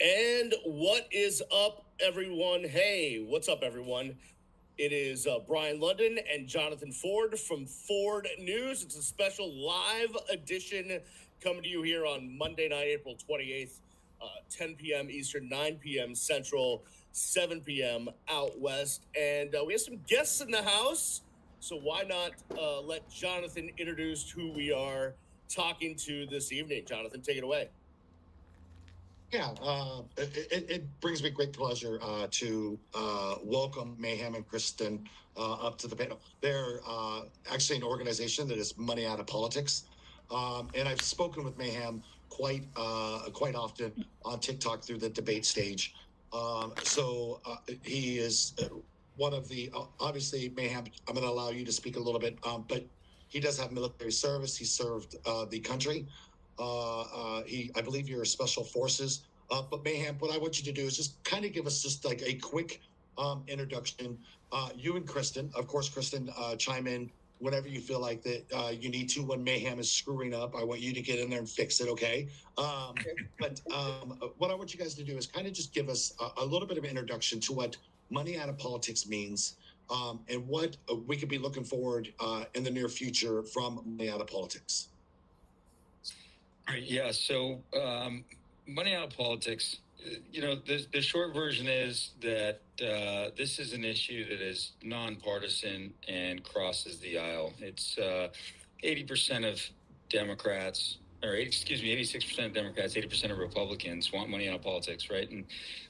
And what is up, everyone? Hey, what's up, everyone? It is Brian London and Johnathan Ford from Ford News. It's a special live edition coming to you here on Monday night, April 28th, 10 p.m. Eastern, 9 p.m. Central, 7 p.m. out west. And we have some guests in the house, so why not let Johnathan introduce who we are talking to this evening. Johnathan, take it away. Yeah, it brings me great pleasure to welcome Mayhem and Kristen up to the panel. They're actually an organization that is money out of politics, and I've spoken with Mayhem quite often on TikTok through the debate stage. So he is one of the obviously Mayhem. I'm going to allow you to speak a little bit, but he does have military service. He served the country. I believe you're special forces. But Mayhem, what I want you to do is just kind of give us just like a quick introduction. You and Kristen, of course, Kristen, chime in whenever you feel like that you need to. When Mayhem is screwing up, I want you to get in there and fix it, okay? But what I want you guys to do is kind of just give us a little bit of introduction to what money out of politics means, and what we could be looking forward in the near future from money out of politics. Right. Yeah. So money out of politics, the short version is that this is an issue that is nonpartisan and crosses the aisle. It's 80% of Democrats, or 86% of Democrats, 80% of Republicans want money out of politics, right? And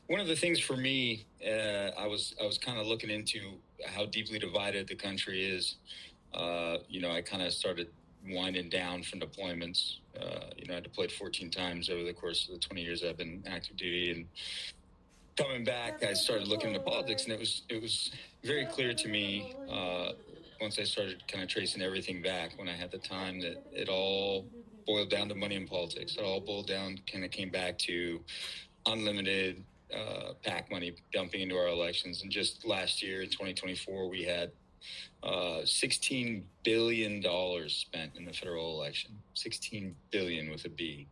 one of the things for me, I was kind of looking into how deeply divided the country is. I kind of started winding down from deployments. I deployed 14 times over the course of the 20 years I've been active duty, and coming back, I started looking into politics, and it was very clear to me once I started kind of tracing everything back when I had the time that it all boiled down to money in politics. It all boiled down, kind of came back to unlimited PAC money dumping into our elections. And just last year in 2024, we had $16 billion spent in the federal election. 16 billion with a B,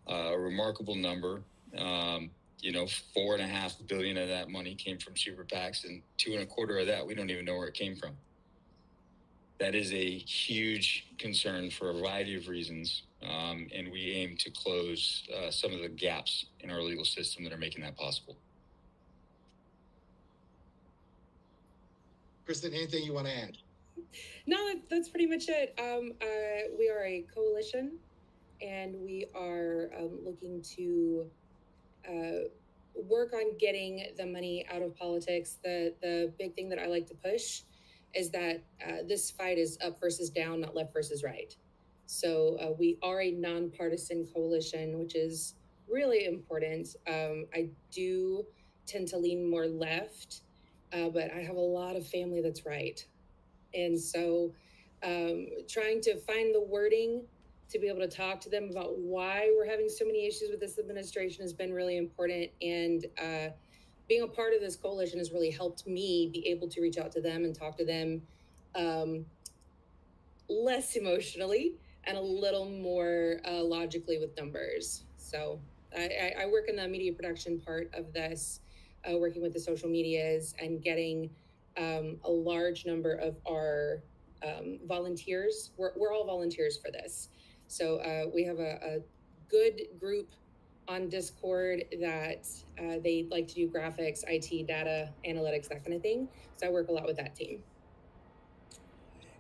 a remarkable number. $4.5 billion of that money came from super PACs, and $2.25 of that we don't even know where it came from. That is a huge concern for a variety of reasons, and we aim to close some of the gaps in our legal system that are making that possible. Kristen, anything you want to add? No, that's pretty much it. We are a coalition, and we are looking to work on getting the money out of politics. The big thing that I like to push is that this fight is up versus down, not left versus right. So we are a nonpartisan coalition, which is really important. I do tend to lean more left, but I have a lot of family that's right. And so trying to find the wording to be able to talk to them about why we're having so many issues with this administration has been really important. And being a part of this coalition has really helped me be able to reach out to them and talk to them less emotionally and a little more logically with numbers. So I work in the media production part of this, working with the social medias and getting a large number of our volunteers. We're all volunteers for this. So we have a good group on Discord that they like to do graphics, IT, data, analytics, that kind of thing. So I work a lot with that team.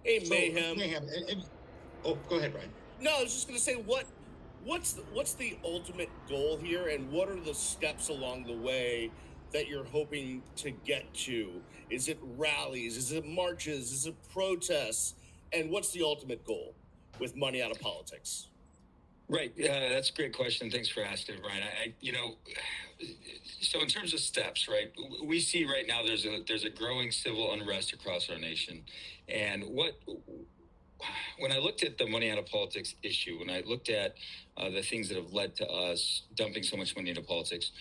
Hey, Mayhem. Go ahead, Ryan. No, I was just going to say, what's the ultimate goal here, and what are the steps along the way that you're hoping to get to? Is it rallies? Is it marches? Is it protests? And what's the ultimate goal with money out of politics? Right. That's a great question. Thanks for asking, Brian. So in terms of steps, right, we see right now there's a growing civil unrest across our nation. And when I looked at the money out of politics issue, when I looked at the things that have led to us dumping so much money into politics,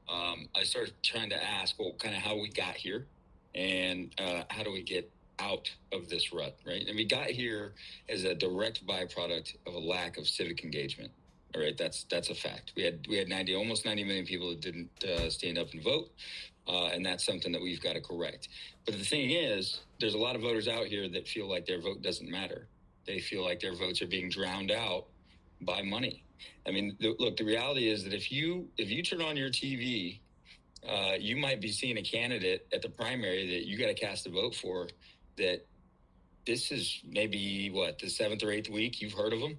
I started trying to ask, well, kind of how we got here, and how do we get out of this rut, right? And we got here as a direct byproduct of a lack of civic engagement. All right, that's a fact. We had almost 90 million people that didn't stand up and vote, and that's something that we've got to correct. But the thing is, there's a lot of voters out here that feel like their vote doesn't matter. They feel like their votes are being drowned out by money. I mean, look, the reality is that if you turn on your TV, you might be seeing a candidate at the primary that you got to cast a vote for. That this is maybe the 7th or 8th week you've heard of them.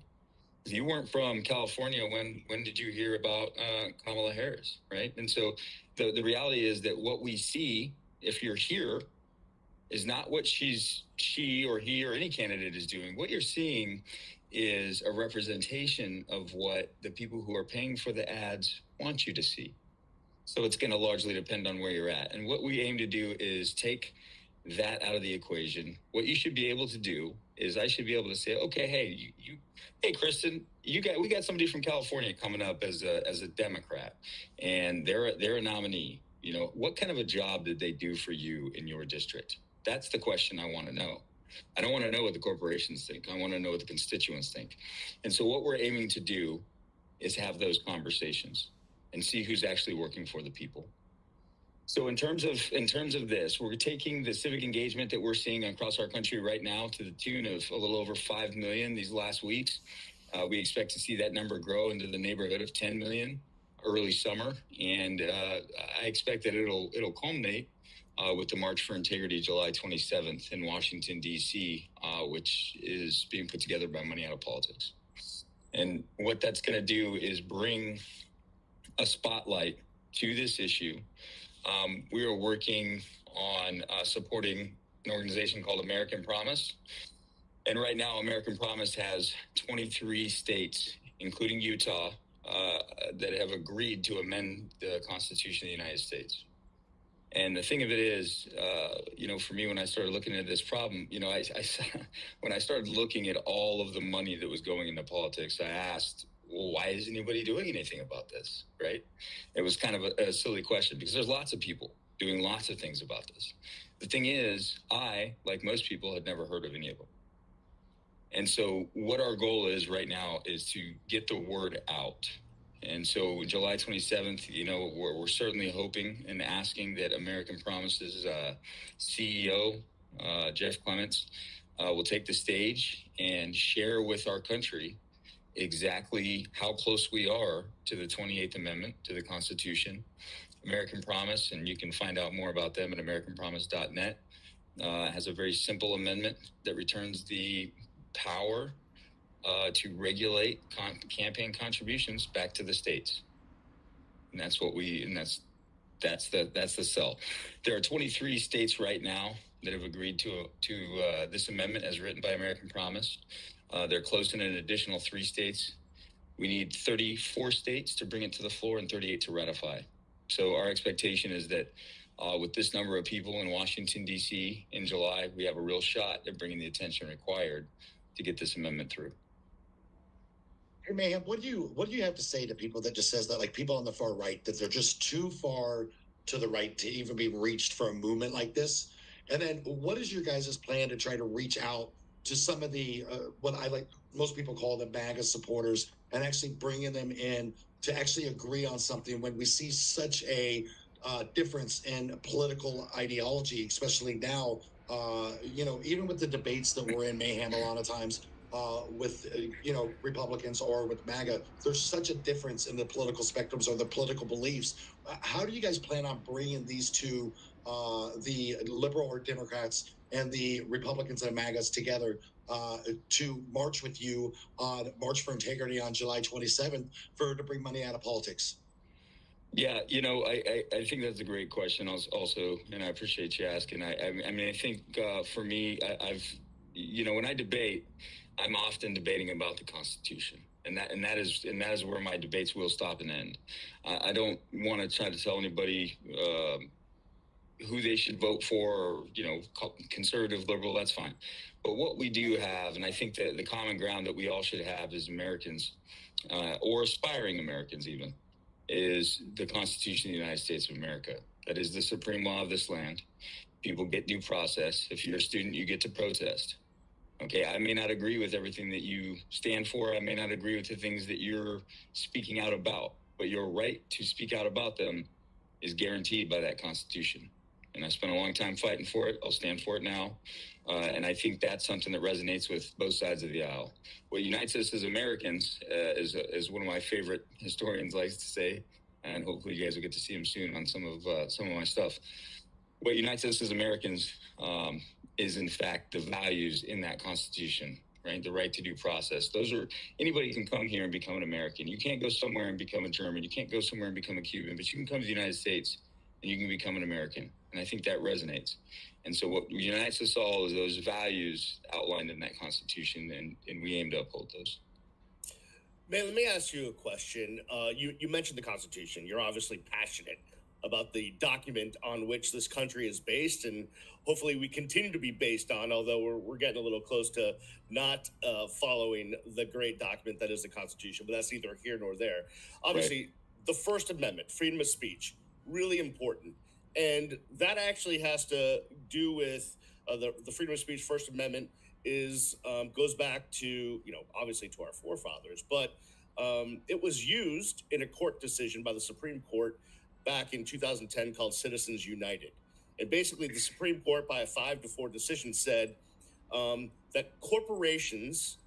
If you weren't from California, when did you hear about Kamala Harris, right? And so the reality is that what we see, if you're here, is not what she or he or any candidate is doing. What you're seeing is a representation of what the people who are paying for the ads want you to see. So it's going to largely depend on where you're at. And what we aim to do is take that out of the equation. What you should be able to do is I should be able to say, okay, hey, hey, Kristen, we got somebody from California coming up as a Democrat, and they're a nominee. You know, what kind of a job did they do for you in your district? That's the question I want to know. I don't want to know what the corporations think. I want to know what the constituents think. And so what we're aiming to do is have those conversations and see who's actually working for the people. So in terms of this, we're taking the civic engagement that we're seeing across our country right now to the tune of a little over 5 million these last weeks. We expect to see that number grow into the neighborhood of 10 million early summer, and I expect that it'll culminate with the March for Integrity July 27th in Washington, D.C., which is being put together by Money Out of Politics. And what that's going to do is bring a spotlight to this issue. We are working on supporting an organization called American Promise. And right now, American Promise has 23 states, including Utah, that have agreed to amend the Constitution of the United States. And the thing of it is, for me, when I started looking at this problem, when I started looking at all of the money that was going into politics, I asked, well, why is anybody doing anything about this, right? It was kind of a silly question because there's lots of people doing lots of things about this. The thing is, I, like most people, had never heard of any of them. And so what our goal is right now is to get the word out. And so July 27th, we're certainly hoping and asking that American Promise's CEO, Jeff Clements, will take the stage and share with our country exactly how close we are to the 28th Amendment to the Constitution. American Promise, and you can find out more about them at americanpromise.net, has a very simple amendment that returns the power to regulate campaign contributions back to the states. And that's what that's the sell. There are 23 states right now that have agreed to this amendment as written by American Promise. They're close in an additional 3 states. We need 34 states to bring it to the floor and 38 to ratify. So our expectation is that with this number of people in Washington, D.C. in July, we have a real shot at bringing the attention required to get this amendment through. Hey, Mayhem, what do you have to say to people that just says that, like people on the far right, that they're just too far to the right to even be reached for a movement like this? And then what is your guys' plan to try to reach out to some of the, what I like, most people call the MAGA supporters, and actually bringing them in to actually agree on something when we see such a difference in political ideology, especially now, even with the debates that we're in, Mayhem, a lot of times, with Republicans or with MAGA, there's such a difference in the political spectrums or the political beliefs. How do you guys plan on bringing these two, the liberal or Democrats and the Republicans and MAGAs together to march with you on March for Integrity on July 27th to bring money out of politics? Yeah, I think that's a great question also, and I appreciate you asking. I think for me, I've when I debate, I'm often debating about the Constitution, and that is where my debates will stop and end. I don't want to try to tell anybody who they should vote for, or conservative, liberal. That's fine. But what we do have, and I think that the common ground that we all should have as Americans, or aspiring Americans even, is the Constitution of the United States of America. That is the supreme law of this land. People get due process. If you're a student, you get to protest. Okay, I may not agree with everything that you stand for. I may not agree with the things that you're speaking out about, but your right to speak out about them is guaranteed by that Constitution. And I spent a long time fighting for it. I'll stand for it now. And I think that's something that resonates with both sides of the aisle. What unites us as Americans, as one of my favorite historians likes to say, and hopefully you guys will get to see him soon on some of my stuff. What unites us as Americans is in fact the values in that Constitution, right? The right to due process. Those are, anybody can come here and become an American. You can't go somewhere and become a German. You can't go somewhere and become a Cuban, but you can come to the United States and you can become an American. And I think that resonates. And so what unites us all is those values outlined in that Constitution, and we aim to uphold those. Man, let me ask you a question. You mentioned the Constitution. You're obviously passionate about the document on which this country is based, and hopefully we continue to be based on, although we're getting a little close to not following the great document that is the Constitution, but that's neither here nor there. Obviously, right. The First Amendment, freedom of speech, really important. And that actually has to do with the freedom of speech. First Amendment is goes back to, obviously to our forefathers, but it was used in a court decision by the Supreme Court back in 2010 called Citizens United. And basically the Supreme Court, by a 5-4 decision, said that corporations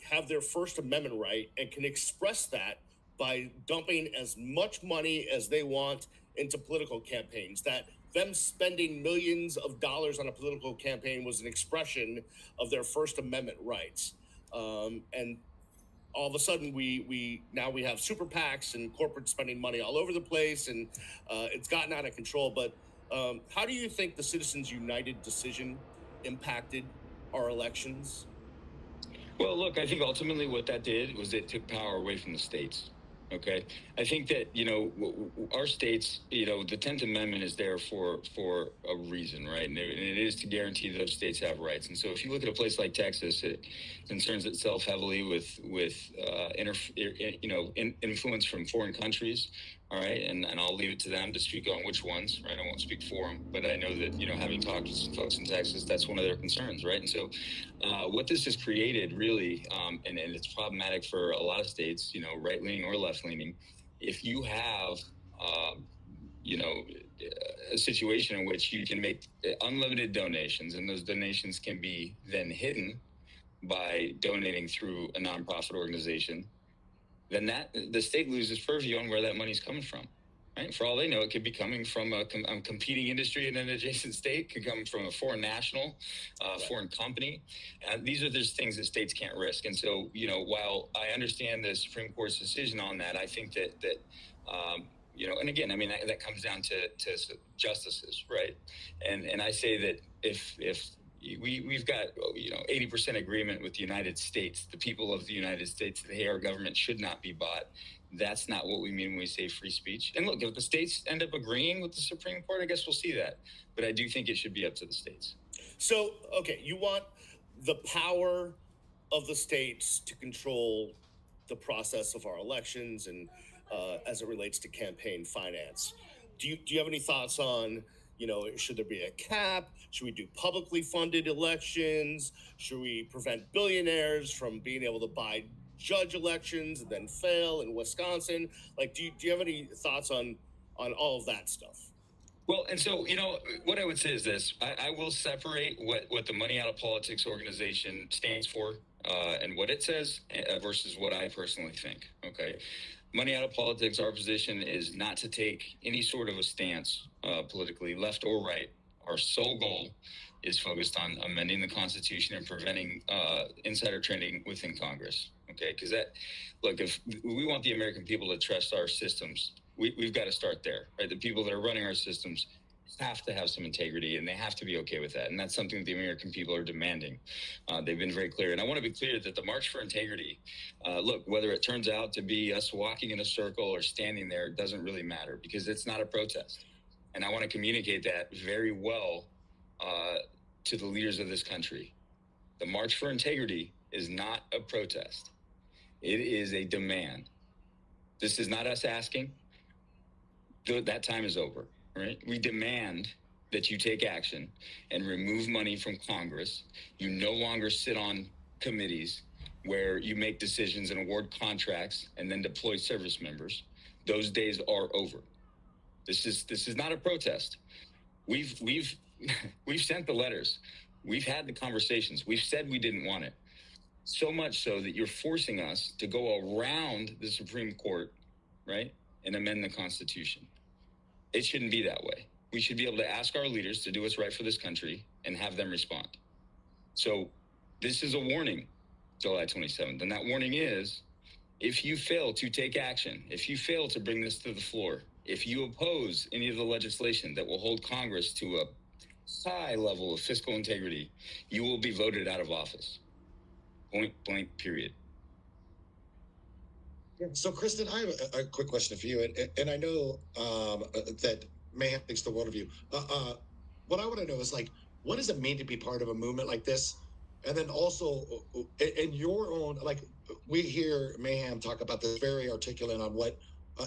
have their First Amendment right and can express that by dumping as much money as they want into political campaigns, that them spending millions of dollars on a political campaign was an expression of their First Amendment rights. And all of a sudden we have super PACs and corporate spending money all over the place, and it's gotten out of control. But how do you think the Citizens United decision impacted our elections? Well, look, I think ultimately what that did was it took power away from the states. Okay, I think that our states, the 10th Amendment is there for a reason, right? And it is to guarantee that those states have rights. And so, if you look at a place like Texas, it concerns itself heavily with influence from foreign countries. All right, and I'll leave it to them to speak on which ones, right? I won't speak for them, but I know that, having talked to some folks in Texas, that's one of their concerns, right? And so what this has created really, and it's problematic for a lot of states, right-leaning or left-leaning, if you have, a situation in which you can make unlimited donations, and those donations can be then hidden by donating through a nonprofit organization, then the state loses purview on where that money's coming from, right? For all they know, it could be coming from a competing industry in an adjacent state, could come from a foreign national, foreign company. These are just things that states can't risk. And so, while I understand the Supreme Court's decision on that, I think that and again, I mean, that comes down to justices, right? And I say that if we've got 80% agreement with the United States, the people of the United States, that hey, our government should not be bought. That's not what we mean when we say free speech. And look, if the states end up agreeing with the Supreme Court, I guess we'll see that. But I do think it should be up to the states. So, okay, you want the power of the states to control the process of our elections and as it relates to campaign finance. Do you have any thoughts on, should there be a cap? Should we do publicly funded elections? Should we prevent billionaires from being able to buy judge elections and then fail in Wisconsin? Like, do you have any thoughts on all of that stuff? Well, and so, what I would say is this. I will separate what the Money Out of Politics organization stands for and what it says versus what I personally think, okay? Money Out of Politics, our position is not to take any sort of a stance politically, left or right. Our sole goal is focused on amending the Constitution and preventing insider trading within Congress, okay? Because if we want the American people to trust our systems, we've got to start there, right? The people that are running our systems have to have some integrity, and they have to be okay with that. And that's something that the American people are demanding. They've been very clear. And I want to be clear that the March for Integrity, look, whether it turns out to be us walking in a circle or standing there, doesn't really matter because it's not a protest. And I want to communicate that very well to the leaders of this country. The March for Integrity is not a protest. It is a demand. This is not us asking. That time is over. Right? We demand that you take action and remove money from Congress. You no longer sit on committees where you make decisions and award contracts and then deploy service members. Those days are over. This is not a protest. We've we've sent the letters. We've had the conversations. We've said we didn't want it. So much so that you're forcing us to go around the Supreme Court, right, and amend the Constitution. It shouldn't be that way. We should be able to ask our leaders to do what's right for this country and have them respond. So this is a warning, July 27th. And that warning is, if you fail to take action, if you fail to bring this to the floor, if you oppose any of the legislation that will hold Congress to a high level of fiscal integrity, you will be voted out of office. Point blank, period. So, Kristen, I have a quick question for you, and I know that Mayhem thinks the world of you. What I want to know is, like, what does it mean to be part of a movement like this? And then also, in your own, like, we hear Mayhem talk about this, very articulate on what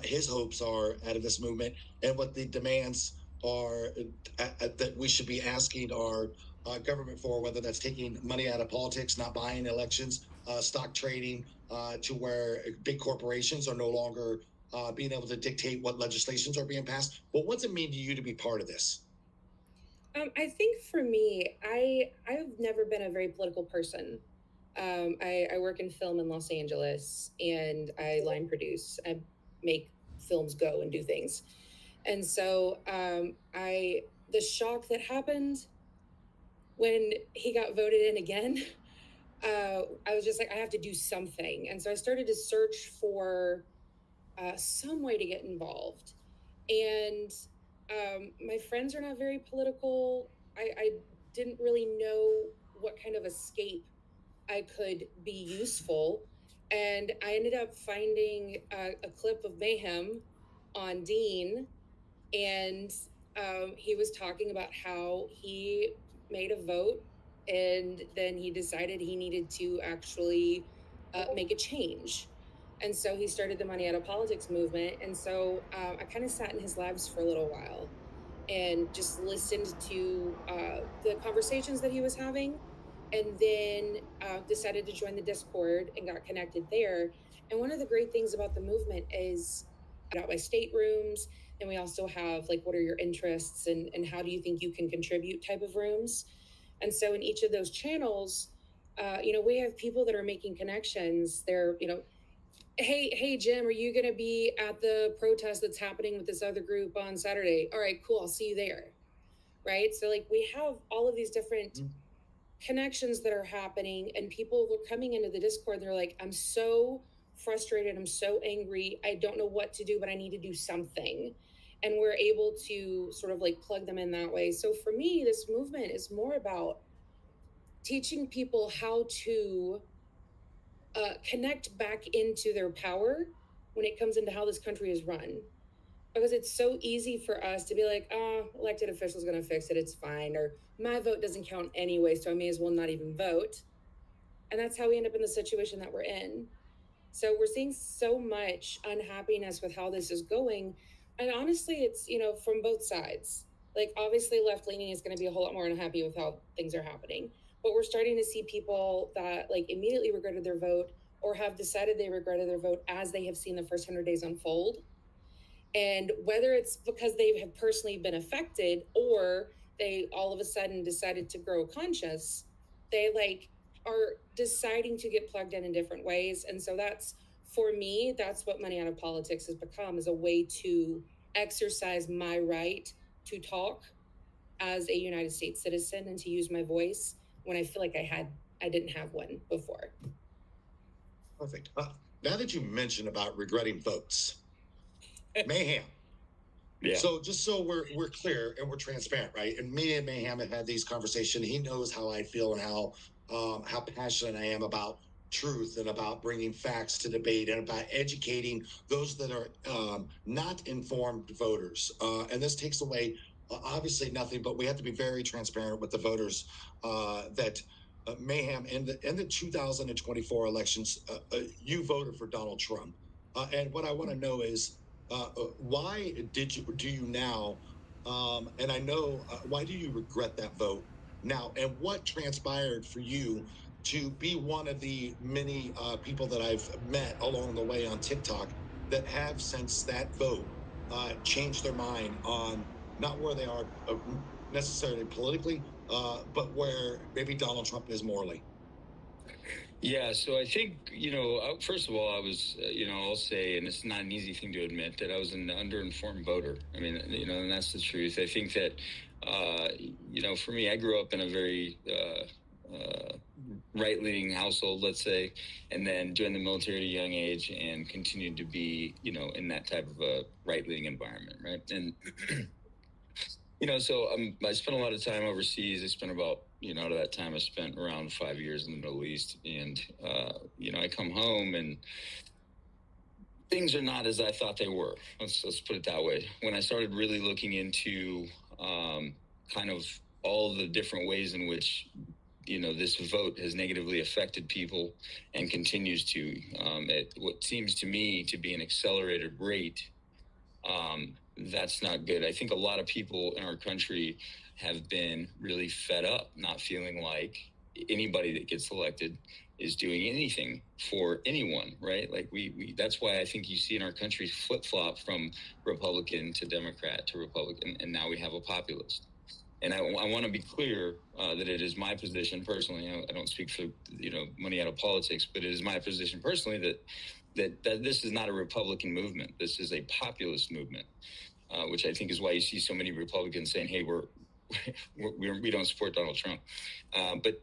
his hopes are out of this movement and what the demands are that we should be asking our government for, whether that's taking money out of politics, not buying elections, stock trading, to where big corporations are no longer being able to dictate what legislations are being passed. But what's it mean to you to be part of this? I think for me, I've never been a very political person. I work in film in Los Angeles, and I line produce. I make films go and do things. And so the shock that happened when he got voted in again, I was just like, I have to do something. And so I started to search for some way to get involved. And my friends are not very political. I didn't really know what kind of escape I could be useful. And I ended up finding a clip of Mayhem on Dean, and he was talking about how he made a vote, and then he decided he needed to actually make a change. And so he started the Money Out of Politics movement. And so I kind of sat in his labs for a little while and just listened to the conversations that he was having, and then decided to join the Discord and got connected there. And one of the great things about the movement is out by state rooms, and we also have, like, what are your interests and how do you think you can contribute type of rooms. And so in each of those channels, we have people that are making connections. They're, hey, Jim, are you going to be at the protest that's happening with this other group on Saturday? All right, cool. I'll see you there. Right. So, like, we have all of these different connections that are happening, and people were coming into the Discord. They're like, I'm so frustrated. I'm so angry. I don't know what to do, but I need to do something. And we're able to sort of like plug them in that way. So for me, this movement is more about teaching people how to connect back into their power when it comes into how this country is run. Because it's so easy for us to be like, elected official's going to fix it. It's fine. Or my vote doesn't count anyway, so I may as well not even vote. And that's how we end up in the situation that we're in. So we're seeing so much unhappiness with how this is going. And honestly, it's, from both sides. Like, obviously, left-leaning is going to be a whole lot more unhappy with how things are happening. But we're starting to see people that, like, immediately regretted their vote or have decided they regretted their vote as they have seen the first 100 days unfold. And whether it's because they have personally been affected or they all of a sudden decided to grow a conscience, they, like, are deciding to get plugged in different ways. And so that's, for me, that's what Money Out of Politics has become, is a way to exercise my right to talk as a United States citizen and to use my voice when I feel like I didn't have one before. Perfect. Now that you mentioned about regretting votes, Mayhem. Yeah. So just so we're clear and we're transparent, right? And me and Mayhem have had these conversations. He knows how I feel and how passionate I am about truth and about bringing facts to debate and about educating those that are not informed voters. And this takes away obviously nothing, but we have to be very transparent with the voters that Mayhem in the 2024 elections, you voted for Donald Trump. And what I want to know is why do you now And I know, why do you regret that vote now? And what transpired for you to be one of the many people that I've met along the way on TikTok that have, since that vote, changed their mind on not where they are necessarily politically, but where maybe Donald Trump is morally? Yeah, so I think, first of all, I was, I'll say, and it's not an easy thing to admit, that I was an underinformed voter. I mean, and that's the truth. I think that, for me, I grew up in a very right-leaning household, let's say, and then joined the military at a young age and continued to be, in that type of a right-leaning environment, right? And so I spent a lot of time overseas. I spent about, out of that time, I spent around 5 years in the Middle East. And, I come home and things are not as I thought they were. Let's put it that way. When I started really looking into kind of all the different ways in which, this vote has negatively affected people and continues to, at what seems to me to be an accelerated rate, that's not good. I think a lot of people in our country have been really fed up, not feeling like anybody that gets elected is doing anything for anyone, right? Like we that's why I think you see in our country flip-flop from Republican to Democrat to Republican, and now we have a populist. And I want to be clear that it is my position personally. I don't speak for money out of politics, but it is my position personally that this is not a Republican movement. This is a populist movement, which I think is why you see so many Republicans saying, "Hey, we don't support Donald Trump." But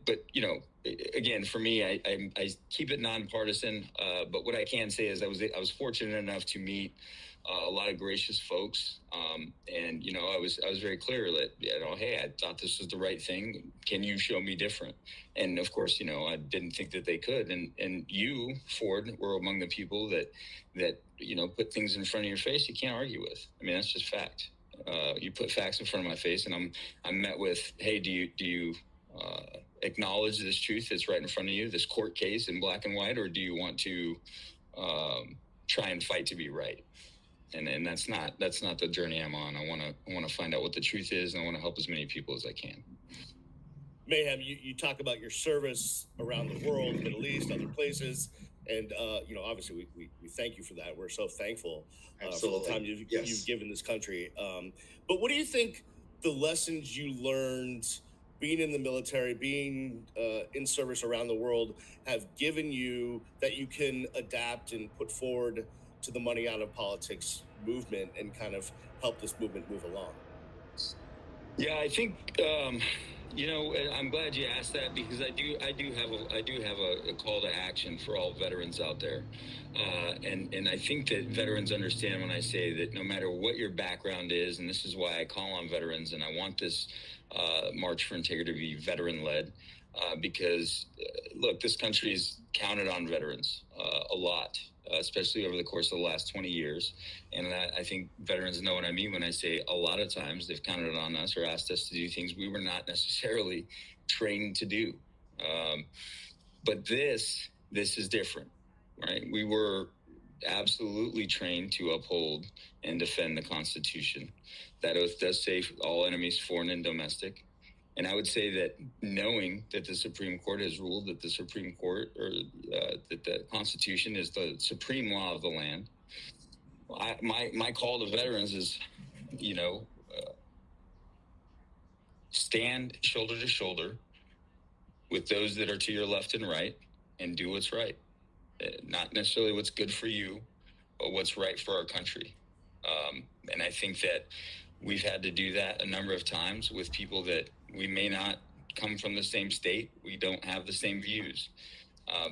again, for me, I keep it nonpartisan. But what I can say is I was fortunate enough to meet a lot of gracious folks, and I was very clear that hey, I thought this was the right thing. Can you show me different? And of course, I didn't think that they could. And you, Ford, were among the people that put things in front of your face you can't argue with. I mean, that's just fact. You put facts in front of my face, and I'm met with, hey, do you acknowledge this truth that's right in front of you, this court case in black and white, or do you want to try and fight to be right? And that's not the journey I'm on. I want to find out what the truth is, and I want to help as many people as I can. Mayhem, you talk about your service around the world, Middle East, other places, and obviously we thank you for that. We're so thankful for the time you've given this country. But what do you think the lessons you learned being in the military, being in service around the world, have given you that you can adapt and put forward to the money out of politics movement and kind of help this movement move along? Yeah, I think I'm glad you asked that, because I do have a call to action for all veterans out there, and I think that veterans understand when I say that no matter what your background is, and this is why I call on veterans, and I want this March for Integrity to be veteran led, because look, this country's counted on veterans a lot. Especially over the course of the last 20 years. And I think veterans know what I mean when I say a lot of times they've counted on us or asked us to do things we were not necessarily trained to do. But this is different, right? We were absolutely trained to uphold and defend the Constitution. That oath does say all enemies, foreign and domestic. And I would say that knowing that the Supreme Court has ruled that the Supreme Court, or that the Constitution is the supreme law of the land, my call to veterans is, stand shoulder to shoulder with those that are to your left and right, and do what's right. Not necessarily what's good for you, but what's right for our country. And I think that we've had to do that a number of times with people that we may not come from the same state. We don't have the same views,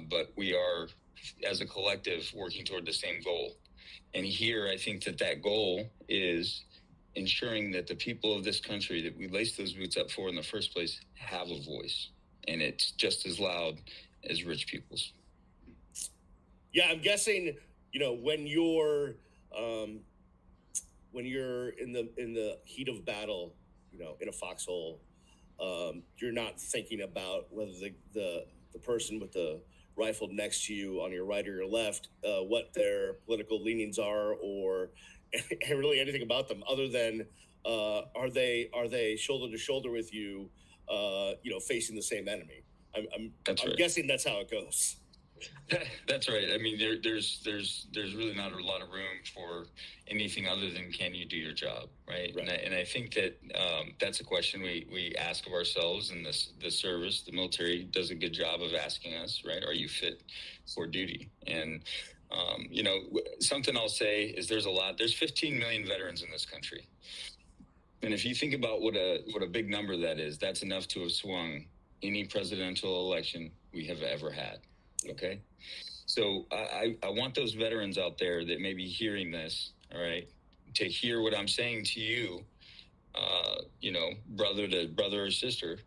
but we are, as a collective, working toward the same goal. And here, I think that goal is ensuring that the people of this country that we laced those boots up for in the first place have a voice, and it's just as loud as rich people's. Yeah, I'm guessing, when you're in the heat of battle, in a foxhole, you're not thinking about whether the person with the rifle next to you on your right or your left, what their political leanings are, or really anything about them, other than are they shoulder to shoulder with you, facing the same enemy? I'm right. guessing that's how it goes. That's right. I mean, there's really not a lot of room for anything other than can you do your job, right? And I think that that's a question we ask of ourselves, and the service, the military, does a good job of asking us, right? Are you fit for duty? And something I'll say is there's 15 million veterans in this country, and if you think about what a big number that is, that's enough to have swung any presidential election we have ever had. Okay. So I want those veterans out there that may be hearing this, all right, to hear what I'm saying to you, brother to brother or sister,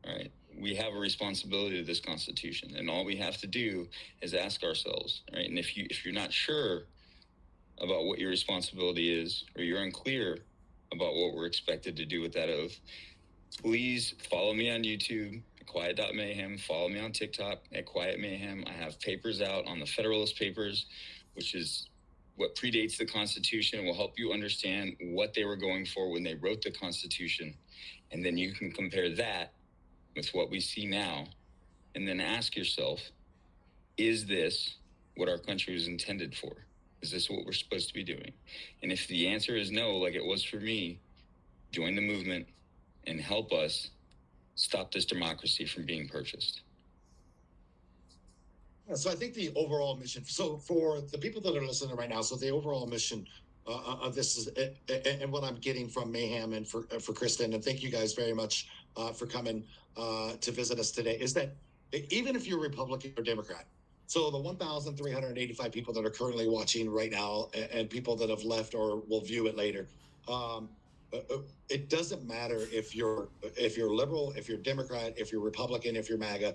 all right. We have a responsibility to this Constitution, and all we have to do is ask ourselves, right? And if you're not sure about what your responsibility is, or you're unclear about what we're expected to do with that oath, please follow me on YouTube, quiet.mayhem. Follow me on TikTok at Quiet Mayhem. I have papers out on the Federalist Papers, which is what predates the Constitution, and will help you understand what they were going for when they wrote the Constitution. And then you can compare that with what we see now, and then ask yourself, is this what our country was intended for? Is this what we're supposed to be doing? And if the answer is no, like it was for me, join the movement and help us stop this democracy from being purchased. So I think the overall mission, so for the people that are listening right now, so the overall mission of this is, and what I'm getting from Mayhem and for Kristen, and thank you guys very much for coming to visit us today, is that even if you're Republican or Democrat, so the 1,385 people that are currently watching right now, and people that have left or will view it later, it doesn't matter if you're liberal, if you're Democrat, if you're Republican, if you're MAGA.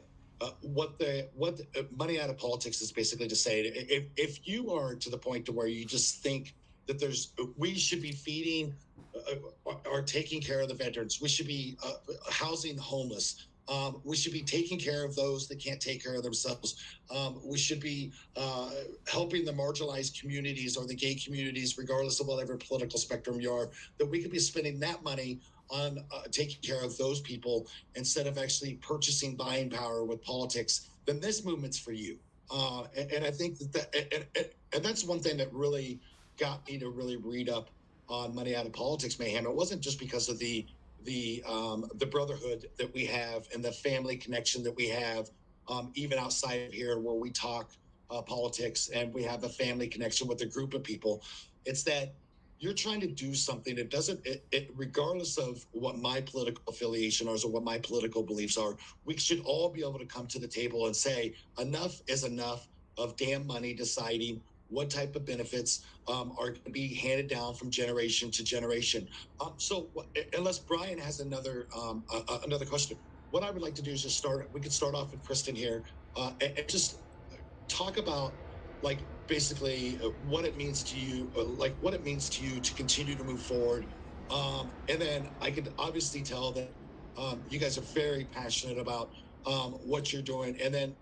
What money out of politics is basically to say, if you are to the point to where you just think that we should be feeding or taking care of the veterans, we should be housing the homeless, we should be taking care of those that can't take care of themselves, we should be helping the marginalized communities or the gay communities, regardless of whatever political spectrum you are, that we could be spending that money on taking care of those people instead of actually purchasing buying power with politics, then this movement's for you. And I think and that's one thing that really got me to really read up on Money Out of Politics, Mayhem. It wasn't just because of the brotherhood that we have and the family connection that we have, even outside of here where we talk politics and we have a family connection with a group of people. It's that you're trying to do something that doesn't, regardless of what my political affiliation is or what my political beliefs are, we should all be able to come to the table and say, enough is enough of damn money deciding what type of benefits are going to be handed down from generation to generation. So unless Brian has another question, what I would like to do is we could start off with Kristen here and just talk about basically what it means to you, to continue to move forward. And then I could obviously tell that you guys are very passionate about what you're doing. And then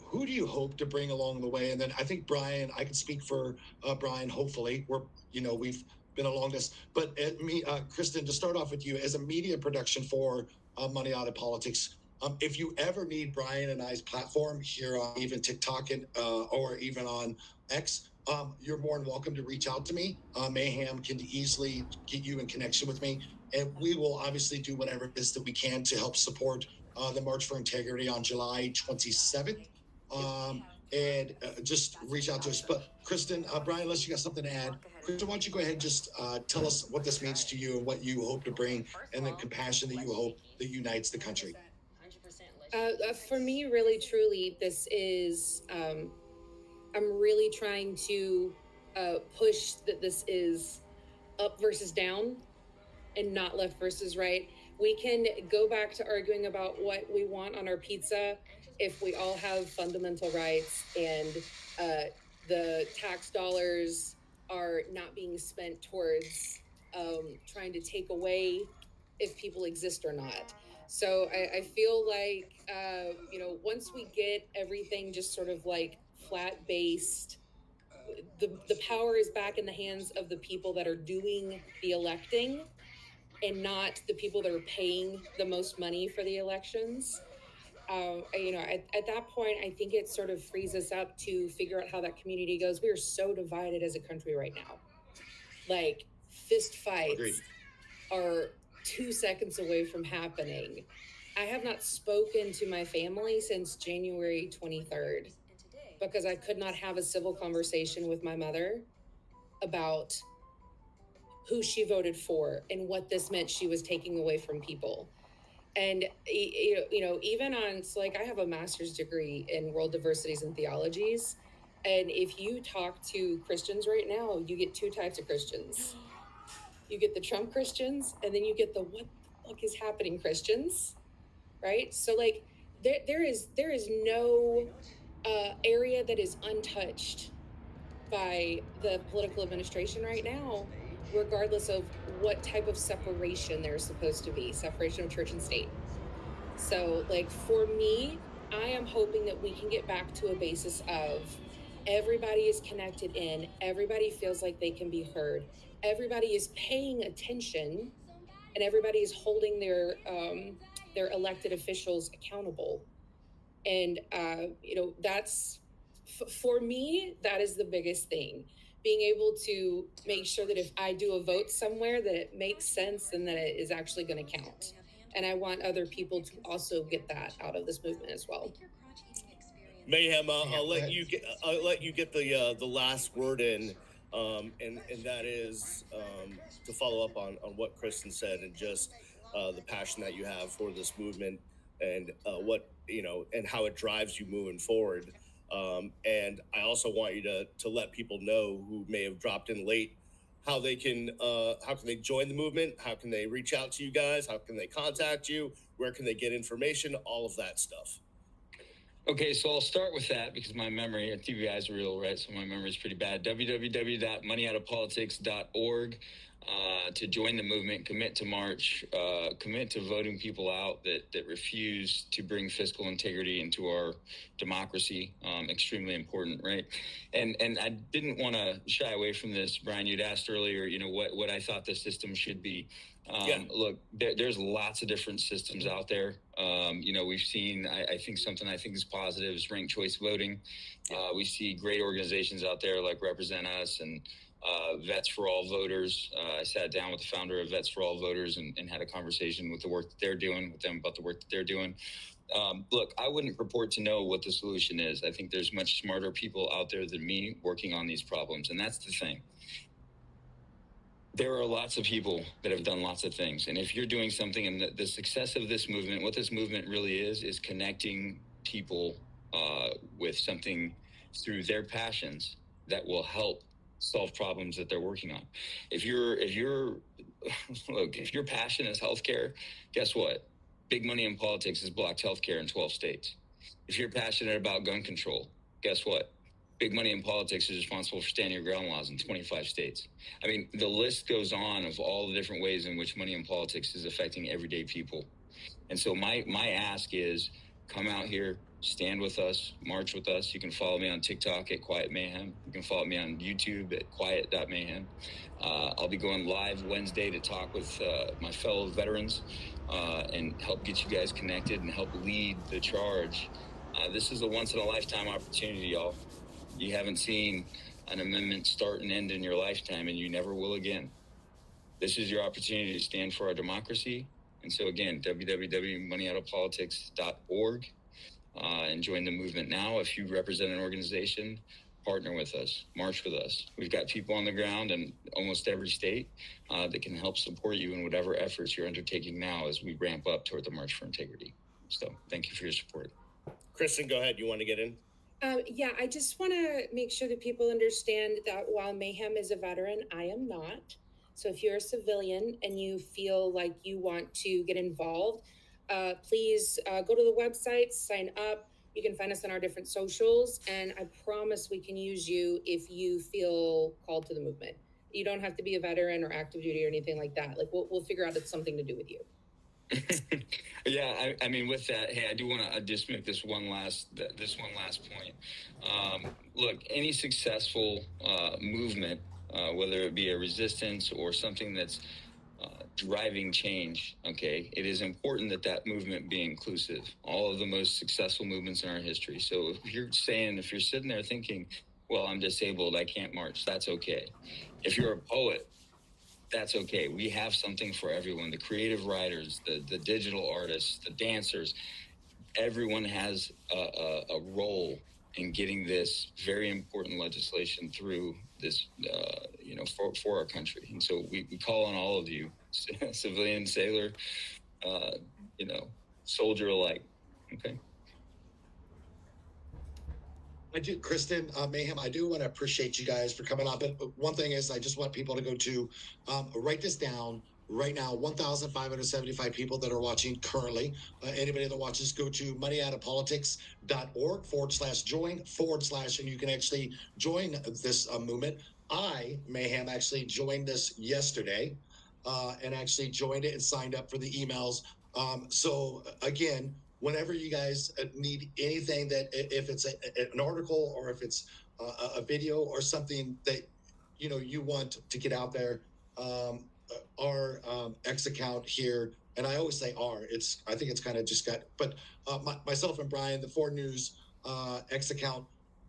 who do you hope to bring along the way? And then I think Brian, I can speak for Brian, hopefully. We've been along this. But Kristen, to start off with you, as a media production for Money Out of Politics, if you ever need Brian and I's platform here on even TikTok or even on X, you're more than welcome to reach out to me. Mayhem can easily get you in connection with me. And we will obviously do whatever it is that we can to help support the March for Integrity on July 27th. And just reach out to us. But Kristen, Brian, unless you got something to add, Kristen, why don't you go ahead and just tell us what this means to you and what you hope to bring and the compassion that you hope that unites the country. For me, really, truly, this is, I'm really trying to push that this is up versus down and not left versus right. We can go back to arguing about what we want on our pizza if we all have fundamental rights and the tax dollars are not being spent towards trying to take away if people exist or not. So I feel like, once we get everything just sort of like flat based, the power is back in the hands of the people that are doing the electing. and not the people that are paying the most money for the elections. At that point, I think it sort of frees us up to figure out how that community goes. We are so divided as a country right now. Like, fist fights Agreed. are 2 seconds away from happening. I have not spoken to my family since January 23rd because I could not have a civil conversation with my mother about who she voted for and what this meant she was taking away from people. And even on, so like, I have a master's degree in world diversities and theologies, and if you talk to Christians right now, you get 2 types of Christians. You get the Trump Christians, and then you get the what the fuck is happening Christians, right? So like, there is no area that is untouched by the political administration right now, regardless of what type of separation there's supposed to be, separation of church and state. So like, for me, I am hoping that we can get back to a basis of everybody is connected in, everybody feels like they can be heard, everybody is paying attention, and everybody is holding their elected officials accountable. And that's for me, that is the biggest thing. Being able to make sure that if I do a vote somewhere, that it makes sense and that it is actually going to count. And I want other people to also get that out of this movement as well. Mayhem, I'll let you get the last word in, and that is to follow up on what Kristen said, and just the passion that you have for this movement, and what and how it drives you moving forward. And I also want you to let people know who may have dropped in late how can they join the movement, how can they reach out to you guys, how can they contact you, where can they get information, all of that stuff. Okay, so I'll start with that because my memory, I think you guys are real, right? So my memory is pretty bad. www.moneyoutofpolitics.org to join the movement, commit to march, commit to voting people out that refuse to bring fiscal integrity into our democracy. Extremely important, right? And I didn't want to shy away from this, Brian. You'd asked earlier, what I thought the system should be. Look, there's lots of different systems out there. We've seen, I think something I think is positive is ranked choice voting. We see great organizations out there like Represent Us and Vets for All Voters. I sat down with the founder of Vets for All Voters and had a conversation with the work that they're doing with them about the work that they're doing. Look, I wouldn't purport to know what the solution is. I think there's much smarter people out there than me working on these problems. And that's the thing. There are lots of people that have done lots of things. And if you're doing something, and the success of this movement, what this movement really is connecting people with something through their passions that will help solve problems that they're working on. If your passion is healthcare, guess what? Big money in politics has blocked healthcare in 12 states. If you're passionate about gun control, guess what? Big money in politics is responsible for standing your ground laws in 25 states. I mean, the list goes on of all the different ways in which money in politics is affecting everyday people. And so my ask is, come out here, stand with us, march with us. You can follow me on TikTok at Quiet Mayhem. You can follow me on YouTube at quiet.mayhem. I'll be going live Wednesday to talk with my fellow veterans and help get you guys connected and help lead the charge. This is a once-in-a-lifetime opportunity, y'all. You haven't seen an amendment start and end in your lifetime, and you never will again. This is your opportunity to stand for our democracy. And so again, www.moneyoutofpolitics.org and join the movement now. If you represent an organization, partner with us, march with us. We've got people on the ground in almost every state that can help support you in whatever efforts you're undertaking now as we ramp up toward the March for Integrity. So thank you for your support. Kristen, go ahead. You want to get in? I just want to make sure that people understand that while Mayhem is a veteran, I am not. So if you're a civilian and you feel like you want to get involved, please go to the website, sign up. You can find us on our different socials, and I promise we can use you if you feel called to the movement. You don't have to be a veteran or active duty or anything like that. Like, we'll figure out it's something to do with you. Yeah, I mean, with that, hey, I do want to just make this one last point. Look, any successful movement, whether it be a resistance or something that's driving change. Okay, it is important that that movement be inclusive. All of the most successful movements in our history. So if you're sitting there thinking, well, I'm disabled, I can't march, that's okay. If you're a poet, that's okay. We have something for everyone. The creative writers, the digital artists, the dancers, everyone has a role in getting this very important legislation through this, for our country. And so we call on all of you, civilian, sailor, soldier alike. Okay. I do, Kristen, Mayhem, I do want to appreciate you guys for coming on. But one thing is, I just want people to go to write this down right now. 1,575 people that are watching currently. Anybody that watches, go to moneyoutofpolitics.org/join/ and you can actually join this movement. I, Mayhem, actually joined this yesterday and actually joined it and signed up for the emails. So again, whenever you guys need anything, that if it's an article or if it's a video or something that you want to get out there, our X account here, and I always say I think it's kind of just got, but myself and Brian, the Ford News X account,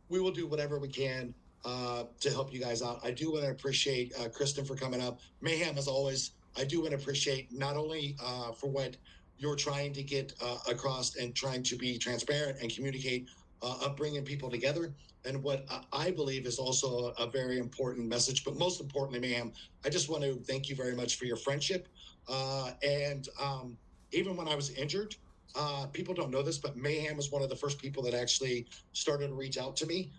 we will do whatever we can to help you guys out. I do want to appreciate Kristen for coming up. Mayhem, as always, I do want to appreciate not only for what you're trying to get across and trying to be transparent and communicate of bringing people together, and what I believe is also a very important message. But most importantly, ma'am, I just want to thank you very much for your friendship. And even when I was injured, people don't know this, but Mayhem was one of the first people that actually started to reach out to me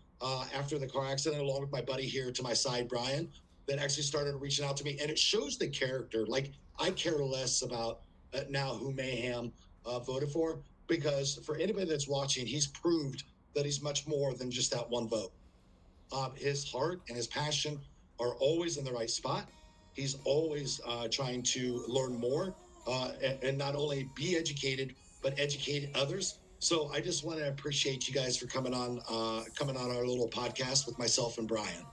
after the car accident, along with my buddy here to my side, Brian, that actually started reaching out to me. And it shows the character. Like, I care less about now who Mayhem voted for, because for anybody that's watching, he's proved that he's much more than just that one vote. His heart and his passion are always in the right spot. He's always trying to learn more and not only be educated, but educate others. So I just want to appreciate you guys for coming on our little podcast with myself and Brian.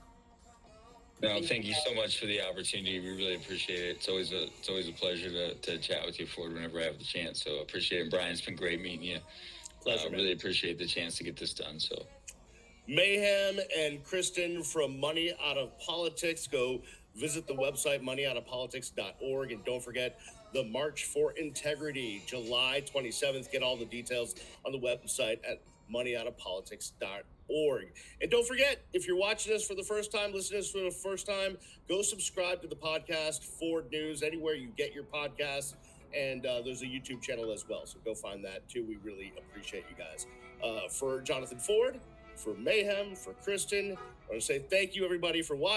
No, thank you so much for the opportunity. We really appreciate it. It's always a pleasure to chat with you, Ford, whenever I have the chance. So appreciate it. Brian, it's been great meeting you. Pleasure, really appreciate the chance to get this done. So Mayhem and Kristen from Money Out of Politics. Go visit the website, moneyoutofpolitics.org. And don't forget the March for Integrity, July 27th. Get all the details on the website at moneyoutofpolitics.org. And don't forget, if you're watching this for the first time, listening to this for the first time, go subscribe to the podcast, Ford News, anywhere you get your podcasts. And there's a YouTube channel as well. So go find that too. We really appreciate you guys. For Johnathan Ford, for Mayhem, for Kristen, I want to say thank you, everybody, for watching.